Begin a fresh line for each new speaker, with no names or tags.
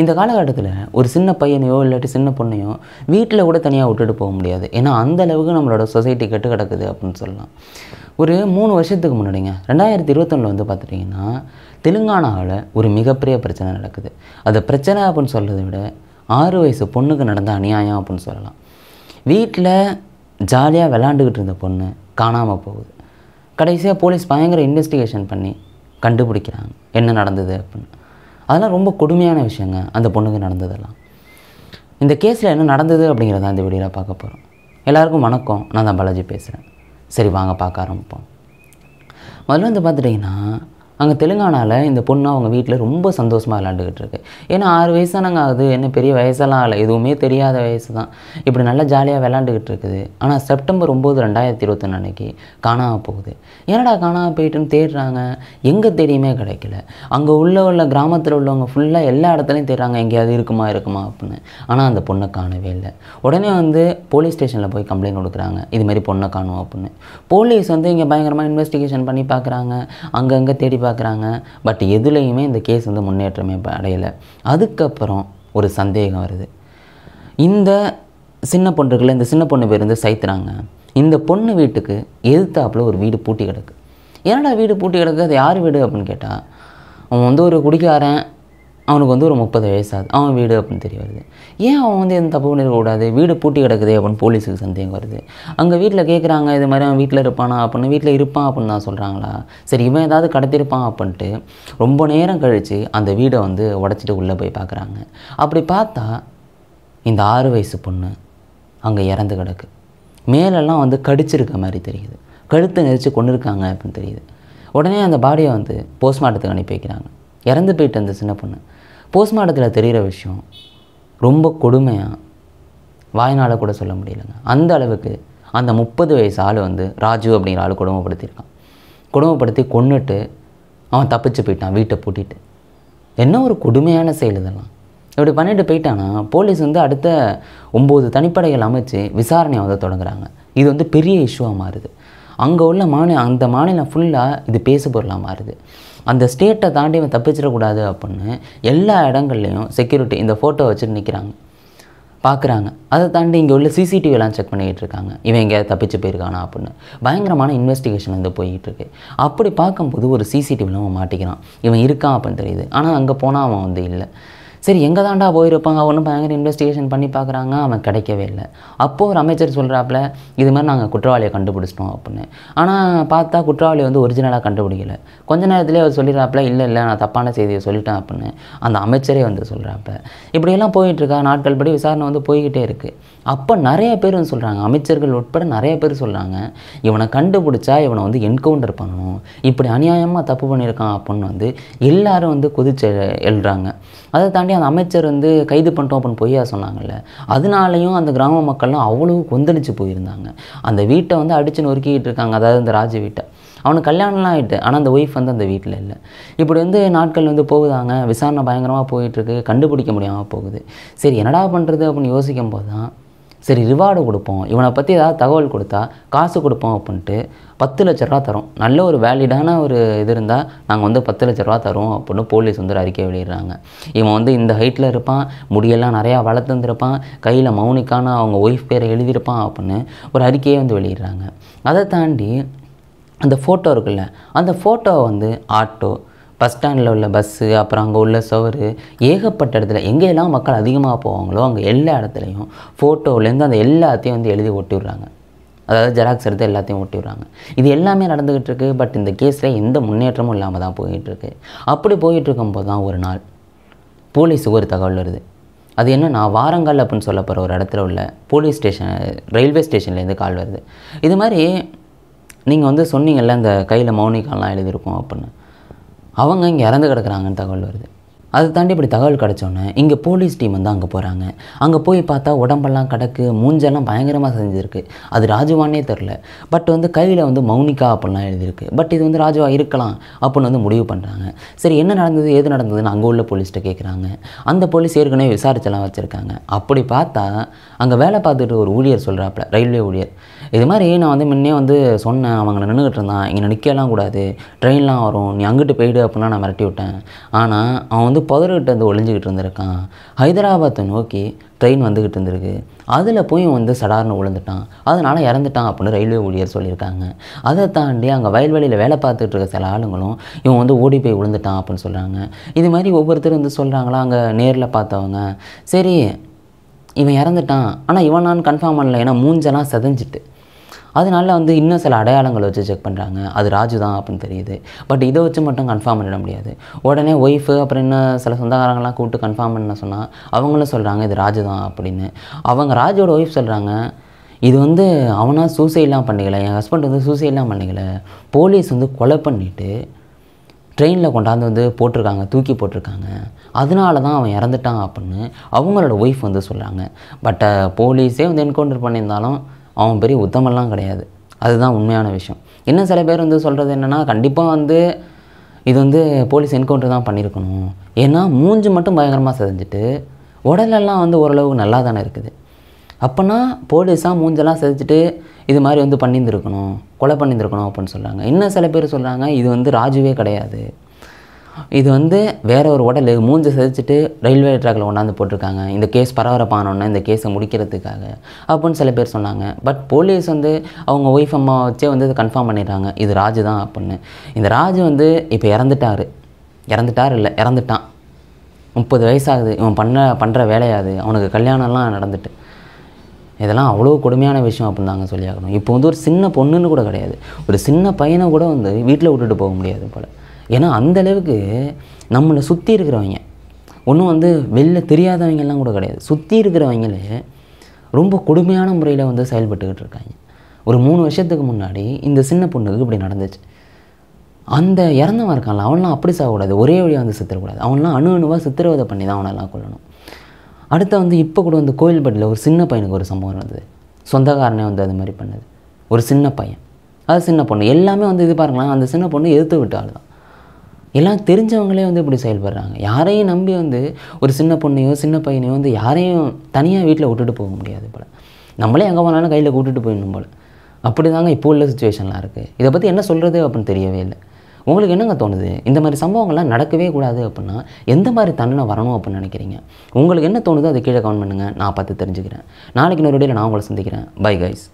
இந்த காலகட்டத்தில் ஒரு சின்ன பையனையோ இல்லாட்டி சின்ன பொண்ணையோ வீட்டில் கூட தனியாக விட்டுட்டு போக முடியாது. ஏன்னா அந்த அளவுக்கு நம்மளோட சொசைட்டி கெட்டு கிடக்குது அப்படின்னு சொல்லலாம். ஒரு 3 வருஷத்துக்கு முன்னாடிங்க 2021 வந்து பார்த்துட்டிங்கன்னா தெலுங்கானாவில் ஒரு மிகப்பெரிய பிரச்சனை நடக்குது. அது பிரச்சனை அப்படின்னு சொல்கிறத விட 6 வயசு பொண்ணுக்கு நடந்த அநியாயம் அப்படின்னு சொல்லலாம். வீட்டில் ஜாலியாக விளாண்டுக்கிட்டு இருந்த பொண்ணு காணாமல் போகுது. கடைசியாக போலீஸ் பயங்கர இன்வெஸ்டிகேஷன் பண்ணி கண்டுபிடிக்கிறாங்க என்ன நடந்தது அப்படின்னு. அதெல்லாம் ரொம்ப கொடுமையான விஷயங்க அந்த பொண்ணுக்கு நடந்ததெல்லாம். இந்த கேஸில் என்ன நடந்தது அப்படிங்கிறத இந்த வீடியோவில் பார்க்க போகிறோம். எல்லாருக்கும் வணக்கம், நான் தான் பாலாஜி பேசுகிறேன். சரி வாங்க பார்க்க ஆரம்பிப்போம். முதல்ல வந்து பார்த்துட்டிங்கன்னா அங்கே தெலுங்கானாவில் இந்த பொண்ணு அவங்க வீட்டில் ரொம்ப சந்தோஷமாக விளாண்டுக்கிட்டு இருக்கு. ஏன்னா 6 வயசு தானங்க ஆகுது, என்ன பெரிய வயசெல்லாம் இல்லை, எதுவுமே தெரியாத வயசு தான். இப்படி நல்லா ஜாலியாக விளாண்டுக்கிட்டு இருக்குது. ஆனால் செப்டம்பர் 9, 2021 அன்னைக்கு காணாமல் போகுது. என்னடா காணாமல் போயிட்டுன்னு தேடுறாங்க, எங்கே தேடியுமே கிடைக்கல. அங்கே உள்ள கிராமத்தில் உள்ளவங்க ஃபுல்லாக எல்லா இடத்துலையும் தேடுறாங்க, எங்கேயாவது இருக்குமா அப்படின்னு. ஆனால் அந்த பொண்ணை காணவே இல்லை. உடனே வந்து போலீஸ் ஸ்டேஷனில் போய் கம்ப்ளைண்ட் கொடுக்குறாங்க, இதுமாதிரி பொண்ணை காணும் அப்படின்னு. போலீஸ் வந்து இங்கே பயங்கரமாக இன்வெஸ்டிகேஷன் பண்ணி பார்க்குறாங்க, அங்கங்கே தேடி பார்க்குறாங்க. பட் எதுலேயுமே இந்த கேஸ் வந்து முன்னேற்றமே அடையலை. அதுக்கப்புறம் ஒரு சந்தேகம் வருது. இந்த சின்ன பொண்ணுக்குள்ள இந்த சின்ன பொண்ணு பேர் வந்து சைத்துறாங்க. இந்த பொண்ணு வீட்டுக்கு எதிர்த்தாப்புல ஒரு வீடு பூட்டி கிடக்கு. என்னடா வீடு பூட்டி கிடக்கு, அது யார் வீடு அப்படின்னு கேட்டால் அவன் வந்து ஒரு குடிக்காரன், அவனுக்கு வந்து ஒரு 30 வயசாகுது, அவன் வீடு அப்படின்னு தெரிய வருது. ஏன் அவன் வந்து எந்த தப்பு பண்ணிடக்கூடாது, வீடு பூட்டி கிடக்குது அப்படின்னு போலீஸுக்கு சந்தேகம் வருது. அங்கே வீட்டில் கேட்குறாங்க, இது மாதிரி அவன் வீட்டில் இருப்பானா அப்படின்னு. வீட்டில் இருப்பான் அப்படின்னு தான் சொல்கிறாங்களா, சரி இவன் ஏதாவது கடத்திருப்பான் அப்படின்ட்டு ரொம்ப நேரம் கழித்து அந்த வீடை வந்து உடச்சிட்டு உள்ளே போய் பார்க்குறாங்க. அப்படி பார்த்தா இந்த 6 வயசு பொண்ணு அங்கே இறந்து கிடக்கு. மேலெல்லாம் வந்து கடிச்சிருக்க மாதிரி தெரியுது, கழுத்தை நெரிச்சு கொண்டு இருக்காங்க அப்படின்னு தெரியுது. உடனே அந்த பாடியை வந்து போஸ்ட்மார்ட்டத்துக்கு அனுப்பி வைக்கிறாங்க. இறந்து போயிட்டு அந்த சின்ன பொண்ணு போஸ்ட்மார்ட்டத்தில் தெரிகிற விஷயம் ரொம்ப கொடுமையாக வாய்னால் கூட சொல்ல முடியலைங்க. அந்த அளவுக்கு அந்த 30 வயசு ஆள் வந்து ராஜு அப்படிங்கிற ஆள் கொடுமைப்படுத்தியிருக்கான். கொடுமைப்படுத்தி கொன்னுட்டு அவன் தப்பிச்சு போயிட்டான் வீட்டை பூட்டிட்டு. என்ன ஒரு கொடுமையான செயல் இதெல்லாம். இப்படி பண்ணிட்டு போயிட்டானா போலீஸ் வந்து அடுத்த 9 தனிப்படைகள் அமைச்சு விசாரணையை வந்து தொடங்குறாங்க. இது வந்து பெரிய இஷ்யூவாக மாறுது. அங்கே உள்ள அந்த மாநிலம் ஃபுல்லாக இது பேசு பொருளாக மாறுது. அந்த ஸ்டேட்டை தாண்டி இவன் தப்பிச்சிடக்கூடாது அப்படின்னு எல்லா இடங்கள்லையும் செக்யூரிட்டி இந்த ஃபோட்டோ வச்சுட்டு நிற்கிறாங்க, பார்க்குறாங்க. அதை தாண்டி இங்கே உள்ள சிசிடிவிலாம் செக் பண்ணிக்கிட்டு இருக்காங்க, இவன் எங்கேயாவது தப்பிச்சு போயிருக்கானா அப்படின்னு. பயங்கரமான இன்வெஸ்டிகேஷன் வந்து போய்கிட்டு இருக்கு. அப்படி பார்க்கும்போது ஒரு சிசிடிவியில் அவன் மாட்டிக்கிறான், இவன் இருக்கான் அப்படின்னு தெரியுது. ஆனால் அங்கே போனால் அவன் வந்து இல்லை. சரி எங்கே தாண்டா போயிருப்பாங்க அவனும் பயங்கர இன்வெஸ்டிகேஷன் பண்ணி பார்க்குறாங்க, அவன் கிடைக்கவே இல்லை. அப்போது ஒரு அமைச்சர் சொல்கிறாப்புல, இது மாதிரி நாங்கள் குற்றவாளியை கண்டுபிடிச்சிட்டோம் அப்படின்னு. ஆனால் பார்த்தா குற்றவாளி வந்து ஒரிஜினலாக கண்டுபிடிக்கல. கொஞ்ச நேரத்துலேயே அவர் சொல்லிடுறாப்புல, இல்லை நான் தப்பான செய்தியை சொல்லிட்டேன் அப்படின்னு அந்த அமைச்சரே வந்து சொல்கிறாப்புல. இப்படியெல்லாம் போயிட்டுருக்கா, நாட்கள் படி விசாரணை வந்து போய்கிட்டே இருக்குது. அப்போ நிறைய பேர் வந்து சொல்கிறாங்க, அமைச்சர்கள் உட்பட நிறைய பேர் சொல்கிறாங்க, இவனை கண்டுபிடிச்சா இவனை வந்து என்கவுண்டர் பண்ணணும், இப்படி அநியாயமாக தப்பு பண்ணியிருக்கான் அப்படின்னு வந்து எல்லாரும் வந்து கொதிச்சு எழுறாங்க. அதை தாண்டி அந்த அமைச்சர் வந்து கைது பண்ணிட்டோம் அப்படின்னு பொய்யா சொன்னாங்கல்ல, அதனாலையும் அந்த கிராம மக்கள்லாம் அவ்வளோ கொந்தளிச்சு போயிருந்தாங்க. அந்த வீட்டை வந்து அடித்து நொறுக்கிட்டு இருக்காங்க, அதாவது இந்த ராஜு வீட்டை. அவனுக்கு கல்யாணம்லாம் ஆகிட்டு, ஆனால் அந்த ஒய்ஃப் வந்து அந்த வீட்டில் இல்லை. இப்படி வந்து நாட்கள் வந்து போகுதாங்க, விசாரணை பயங்கரமாக போயிட்டுருக்கு, கண்டுபிடிக்க முடியாமல் போகுது. சரி என்னடா பண்ணுறது அப்படின்னு யோசிக்கும் போது தான் சரி ரிவார்டு கொடுப்போம், இவனை பற்றி ஏதாவது தகவல் கொடுத்தா காசு கொடுப்போம் அப்படின்ட்டு 10 லட்ச ரூபா தரோம், நல்ல ஒரு வேலிடான ஒரு இது இருந்தால் நாங்கள் வந்து 10 லட்ச ரூபா தரோம் அப்படின்னு போலீஸ் வந்து ஒரு அறிக்கை வெளியிடுறாங்க. இவன் வந்து இந்த ஹைட்டில் இருப்பான், முடியெல்லாம் நிறையா வளர்த்துருந்துருப்பான், கையில் மௌனிக்கான அவங்க ஒய்ஃப் பேரை எழுதியிருப்பான் அப்படின்னு ஒரு அறிக்கையை வந்து வெளியிடுறாங்க. அதை தாண்டி அந்த ஃபோட்டோ இருக்குல்ல, அந்த ஃபோட்டோவை வந்து ஆட்டோ, பஸ் ஸ்டாண்டில் உள்ள பஸ்ஸு, அப்புறம் அங்கே உள்ள சவறு, ஏகப்பட்ட இடத்துல எங்கெல்லாம் மக்கள் அதிகமாக போவாங்களோ அங்கே எல்லா இடத்துலையும் ஃபோட்டோவிலேருந்து அந்த எல்லாத்தையும் வந்து எழுதி ஒட்டி விட்றாங்க. அதாவது ஜெராக்ஸ் எடுத்து எல்லாத்தையும் ஒட்டி விட்றாங்க. இது எல்லாமே நடந்துக்கிட்டு இருக்குது. பட் இந்த கேஸில் எந்த முன்னேற்றமும் இல்லாமல் தான் போயிட்டுருக்கு. அப்படி போயிட்டுருக்கும்போது தான் ஒரு நாள் போலீஸுக்கு ஒரு தகவல் வருது. அது என்னன்னா வாரங்கல் அப்படின்னு சொல்ல போகிற ஒரு இடத்துல உள்ள போலீஸ் ஸ்டேஷன், ரயில்வே ஸ்டேஷன்லேருந்து கால் வருது. இது மாதிரி நீங்கள் வந்து சொன்னீங்கல்ல இந்த கையில் மௌனிகாலாம் எழுதியிருக்கோம் அப்படின்னு, அவங்க இங்கே இறந்து கிடக்குறாங்கன்னு தகவல் வருது. அதை தாண்டி இப்படி தகவல் கிடச்சோன்னே இங்கே போலீஸ் டீம் வந்து அங்கே போகிறாங்க. அங்கே போய் பார்த்தா உடம்பெல்லாம் கிடக்கு, மூஞ்செல்லாம் பயங்கரமாக செஞ்சுருக்கு. அது ராஜுவானே தெரில. பட் வந்து கையில் வந்து மௌனிகா அப்படின்லாம் எழுதியிருக்கு. பட் இது வந்து ராஜுவா இருக்கலாம் அப்படின்னு வந்து முடிவு பண்ணுறாங்க. சரி என்ன நடந்தது ஏது நடந்ததுன்னு அங்கே உள்ள போலீஸ்கிட்ட கேட்குறாங்க. அந்த போலீஸ் ஏற்கனவே விசாரிச்செல்லாம் வச்சுருக்காங்க. அப்படி பார்த்தா அங்கே வேலை பார்த்துட்டு ஒரு ஊழியர் சொல்கிறாப்புல, ரயில்வே ஊழியர், இது மாதிரி நான் வந்து முன்னே வந்து சொன்னேன், அவங்கள நின்றுக்கிட்டு இருந்தான், இங்கே நிற்கலாம் கூடாது, ட்ரெயின்லாம் வரும், நீ அங்கிட்டு போயிடு அப்படின்னா நான் மிரட்டி விட்டேன். ஆனால் அவன் வந்து புதர்கிட்ட வந்து ஒளிஞ்சிக்கிட்டு இருந்திருக்கான். ஹைதராபாத்தை நோக்கி ட்ரெயின் வந்துக்கிட்டு இருந்திருக்கு, அதில் போய் வந்து சடார்னு விழுந்துட்டான், அதனால் இறந்துட்டான் அப்படின்னு ரயில்வே ஊழியர் சொல்லியிருக்காங்க. அதை தாண்டி அங்கே வயல்வெளியில் வேலை பார்த்துட்டு இருக்க சில ஆளுங்களும் இவன் வந்து ஓடி போய் விழுந்துட்டான் அப்படின்னு சொல்கிறாங்க. இது மாதிரி ஒவ்வொருத்தரும் வந்து சொல்கிறாங்களா அங்கே நேரில் பார்த்தவங்க. சரி இவன் இறந்துட்டான், ஆனால் இவன் நான் கன்ஃபார்ம் பண்ணல, ஏன்னா மூஞ்செல்லாம் செதஞ்சிட்டு. அதனால வந்து இன்னும் சில அடையாளங்களை வச்சு செக் பண்ணுறாங்க, அது ராஜு தான் அப்படின்னு தெரியுது. பட் இதை வச்சு மட்டும் கன்ஃபார்ம் பண்ணிட முடியாது. உடனே ஒய்ஃபு அப்புறம் இன்னும் சில சொந்தக்காரங்களாம் கூப்பிட்டு கன்ஃபார்ம் பண்ண சொன்னால் அவங்களும் சொல்கிறாங்க இது ராஜு தான் அப்படின்னு. அவங்க ராஜோட ஒய்ஃப் சொல்கிறாங்க இது வந்து அவனா சூசைட்லாம் பண்ணிக்கல, என் ஹஸ்பண்ட் வந்து சூசைட்லாம் பண்ணிக்கல, போலீஸ் வந்து கொலை பண்ணிவிட்டு ட்ரெயினில் கொண்டாந்து வந்து போட்டிருக்காங்க, தூக்கி போட்டிருக்காங்க, அதனால தான் அவன் இறந்துட்டான் அப்படின்னு அவங்களோட ஒய்ஃப் வந்து சொல்கிறாங்க. பட் போலீஸே வந்து என்கவுண்டர் பண்ணியிருந்தாலும் அவன் பெரிய உத்தமெல்லாம் கிடையாது. அதுதான் உண்மையான விஷயம். இன்னும் சில பேர் வந்து சொல்கிறது என்னென்னா, கண்டிப்பாக வந்து இது வந்து போலீஸ் என்கவுண்டர் தான் பண்ணியிருக்கணும், ஏன்னா மூஞ்சி மட்டும் பயங்கரமாக செஞ்சுட்டு உடலெல்லாம் வந்து ஓரளவுக்கு நல்லா தானே இருக்குது. அப்போனா போலீஸாக மூஞ்செல்லாம் செதுச்சிட்டு இது மாதிரி வந்து பண்ணியிருந்துருக்கணும், கொலை பண்ணியிருந்துருக்கணும் அப்படின்னு சொல்கிறாங்க. இன்னும் சில பேர் சொல்கிறாங்க இது வந்து ராஜுவே கிடையாது, இது வந்து வேற ஒரு உடல் மூஞ்சை செதுச்சிட்டு ரயில்வே ட்ராக்கில் கொண்டாந்து போட்டிருக்காங்க, இந்த கேஸ் பரபரப்பானோன்னு இந்த கேஸை முடிக்கிறதுக்காக அப்படின்னு சில பேர் சொன்னாங்க. பட் போலீஸ் வந்து அவங்க ஒய்ஃப் அம்மா வச்சே வந்து இதை கன்ஃபார்ம் பண்ணிடுறாங்க இது ராஜு தான் அப்படின்னு. இந்த ராஜு வந்து இப்போ இறந்துட்டார் இல்லை இறந்துட்டான், 30 வயசாகுது, இவன் பண்ணுற வேலையாது, அவனுக்கு கல்யாணம்லாம் நடந்துட்டு. இதெல்லாம் அவ்வளோ கொடுமையான விஷயம் அப்படின்னு தாங்க சொல்லி ஆகணும். இப்போ வந்து ஒரு சின்ன பொண்ணுன்னு கூட கிடையாது, ஒரு சின்ன பையனை கூட வந்து வீட்டில் விட்டுட்டு போக முடியாது போல். ஏன்னா அந்தளவுக்கு நம்மளை சுற்றி இருக்கிறவங்க ஒன்றும் வந்து வெளில தெரியாதவங்கெல்லாம் கூட கிடையாது, சுற்றி இருக்கிறவங்களே ரொம்ப கொடுமையான முறையில் வந்து செயல்பட்டுக்கிட்டு இருக்காங்க. ஒரு 3 வருஷத்துக்கு முன்னாடி இந்த சின்ன பொண்ணுக்கு இப்படி நடந்துச்சு. அந்த இறந்தவன் இருக்கான்ல அவனெலாம் அப்படி சாகக்கூடாது, ஒரே வழியாக வந்து சித்திரக்கூடாது, அவனெலாம் அணுவாக சித்திரவதை பண்ணி தான் அவனெல்லாம் கொள்ளணும். அடுத்த வந்து இப்போ கூட வந்து கோயில்பட்டியில் ஒரு சின்ன பையனுக்கு ஒரு சம்பவம் நடந்தது, சொந்தக்காரனே வந்து அது மாதிரி பண்ணது, ஒரு சின்ன பையன், அது சின்ன பொண்ணு, எல்லாமே வந்து இது பாருங்களேன், அந்த சின்ன பொண்ணு எதிர்த்து விட்ட ஆள் தான். எல்லாம் தெரிஞ்சவங்களே வந்து இப்படி செயல்படுறாங்க. யாரையும் நம்பி வந்து ஒரு சின்ன பொண்ணையோ சின்ன பையனையோ வந்து யாரையும் தனியாக வீட்டில் விட்டுட்டு போக முடியாது போல். நம்மளே எங்கே போனாலும் கையில் கூட்டிகிட்டு போயிடணும் போல். அப்படி தாங்க இப்போ உள்ள சுச்சுவேஷன்லாம் இருக்குது. இதை பற்றி என்ன சொல்கிறது அப்படின்னு தெரியவே இல்லை. உங்களுக்கு என்னங்க தோணுது? இந்த மாதிரி சம்பவங்கள்லாம் நடக்கவே கூடாது அப்படின்னா எந்த மாதிரி தண்டனை வரணும் அப்படின்னு நினைக்கிறீங்க? உங்களுக்கு என்ன தோணுதோ அதை கீழே கமெண்ட் பண்ணுங்கள், நான் பார்த்து தெரிஞ்சுக்கிறேன். நாளைக்கு இன்னொரு வீடியோவில் நான் உங்களை சந்திக்கிறேன். Bye guys.